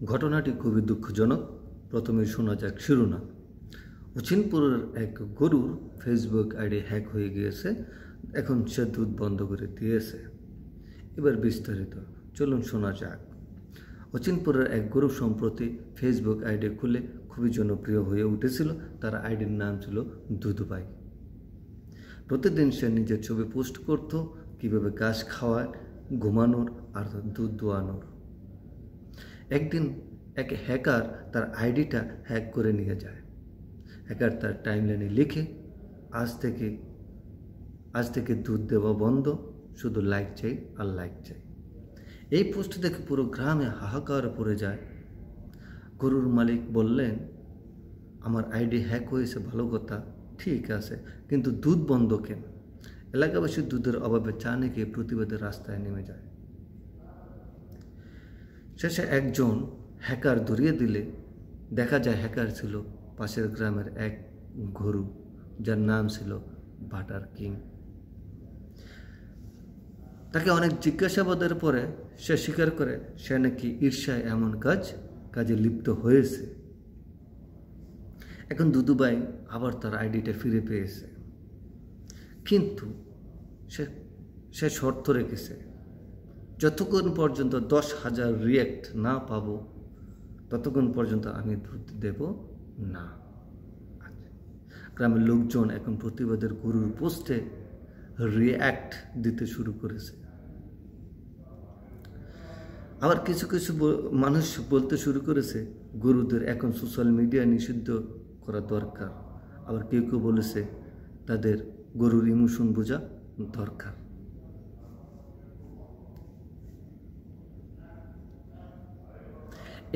ঘটনাটি খুবই দুঃখজনক। প্রথমে শোনা যাক শিরোনাম। উচিনপুরের এক গরুর ফেসবুক আইডি হ্যাক হয়ে গিয়েছে, এখন সে দুধ বন্ধ করে দিয়েছে। এবার বিস্তারিত চলুন শোনা যাক। অচিনপুরের এক গরু সম্প্রতি ফেসবুক আইডি খুলে খুবই জনপ্রিয় হয়ে উঠেছিল। তার আইডির নাম ছিল দুধুভাই। প্রতিদিন সে নিজের ছবি পোস্ট করত, কীভাবে ঘাস খাওয়ায়, ঘুমানোর আর দুধ দোয়ানোর। একদিন এক হ্যাকার তার আইডিটা হ্যাক করে নিয়ে যায়। হ্যাকার তার টাইমলাইনে লিখে, আজ থেকে দুধ দেওয়া বন্ধ, শুধু লাইক চাই আর লাইক চাই। এই পোস্ট দেখে পুরো গ্রামে হাহাকার পড়ে যায়। গরুর মালিক বললেন, আমার আইডি হ্যাক হয়েছে ভালো কথা, ঠিক আছে, কিন্তু দুধ বন্ধ কেন? এলাকাবাসী দুধের অভাবে চা নিয়ে প্রতিবাদের রাস্তায় নেমে যায়। শেষে একজন হ্যাকার ধরিয়ে দিলে দেখা যায় হ্যাকার ছিল পাশের গ্রামের এক গরু, যার নাম ছিল বাটার কিং। তাকে অনেক জিজ্ঞাসাবাদের পরে সে স্বীকার করে সে নাকি ঈর্ষায় এমন কাজে লিপ্ত হয়েছে। এখন দুধুভাই আবার তার আইডিটা ফিরে পেয়েছে, কিন্তু সে শর্ত রেখেছে, যতক্ষণ পর্যন্ত 10,000 রিঅ্যাক্ট না পাবো ততক্ষণ পর্যন্ত আমি দুধ দেব না। গ্রামের লোকজন এখন প্রতিবাদের গরুর পোস্টে রিঅ্যাক্ট দিতে শুরু করেছে। আবার কিছু কিছু মানুষ বলতে শুরু করেছে গরুদের এখন সোশ্যাল মিডিয়া নিষিদ্ধ করা দরকার। আবার কেউ কেউ বলেছে তাদের গরুর ইমোশন বোঝা দরকার।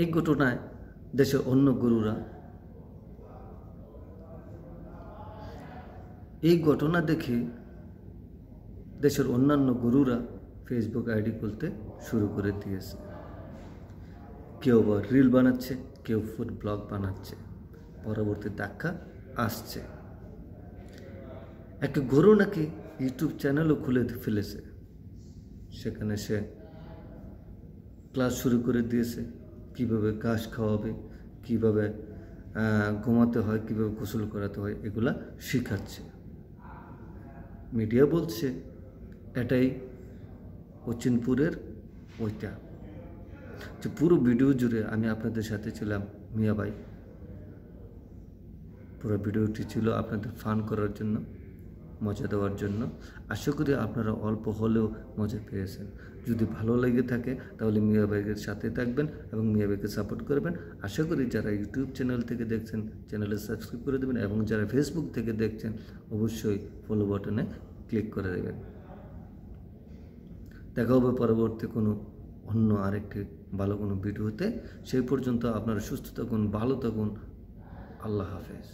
এই ঘটনায় দেশের অন্য গরুরা এই ঘটনা দেখে দেশের অন্যান্য গরুরা ফেসবুক আইডি খুলতে শুরু করে দিয়েছে। কেউ আবার রিল বানাচ্ছে, কেউ ফুড ব্লগ বানাচ্ছে। পরবর্তী ধাক্কা আসছে, একটা গরু নাকি ইউটিউব চ্যানেলও খুলে ফেলেছে। সেখানে সে ক্লাস শুরু করে দিয়েছে, কিভাবে ঘাস খাওয়াবে, কিভাবে ঘুমাতে হয়, কিভাবে গোসল করাতে হয়, এগুলা শেখাচ্ছে। মিডিয়া বলছে এটাই অচিনপুরের ওইটা। যে পুরো ভিডিও জুড়ে আমি আপনাদের সাথে ছিলাম মিয়া ভাই। পুরো ভিডিওটি ছিল আপনাদের ফান করার জন্য, মজা দেওয়ার জন্য। আশা করি আপনারা অল্প হলেও মজা পেয়েছেন। যদি ভালো লেগে থাকে তাহলে মিয়া ভাইয়ের সাথে থাকবেন এবং মিয়া ভাইকে সাপোর্ট করবেন। আশা করি যারা ইউটিউব চ্যানেল থেকে দেখছেন চ্যানেলে সাবস্ক্রাইব করে দেবেন, এবং যারা ফেসবুক থেকে দেখছেন অবশ্যই ফলো বাটনে ক্লিক করে দেবেন। দেখা হবে পরবর্তী কোনো অন্য আরেকটি ভালো কোনো ভিডিওতে। সেই পর্যন্ত আপনারা সুস্থ থাকুন, ভালো থাকুন। আল্লাহ হাফেজ।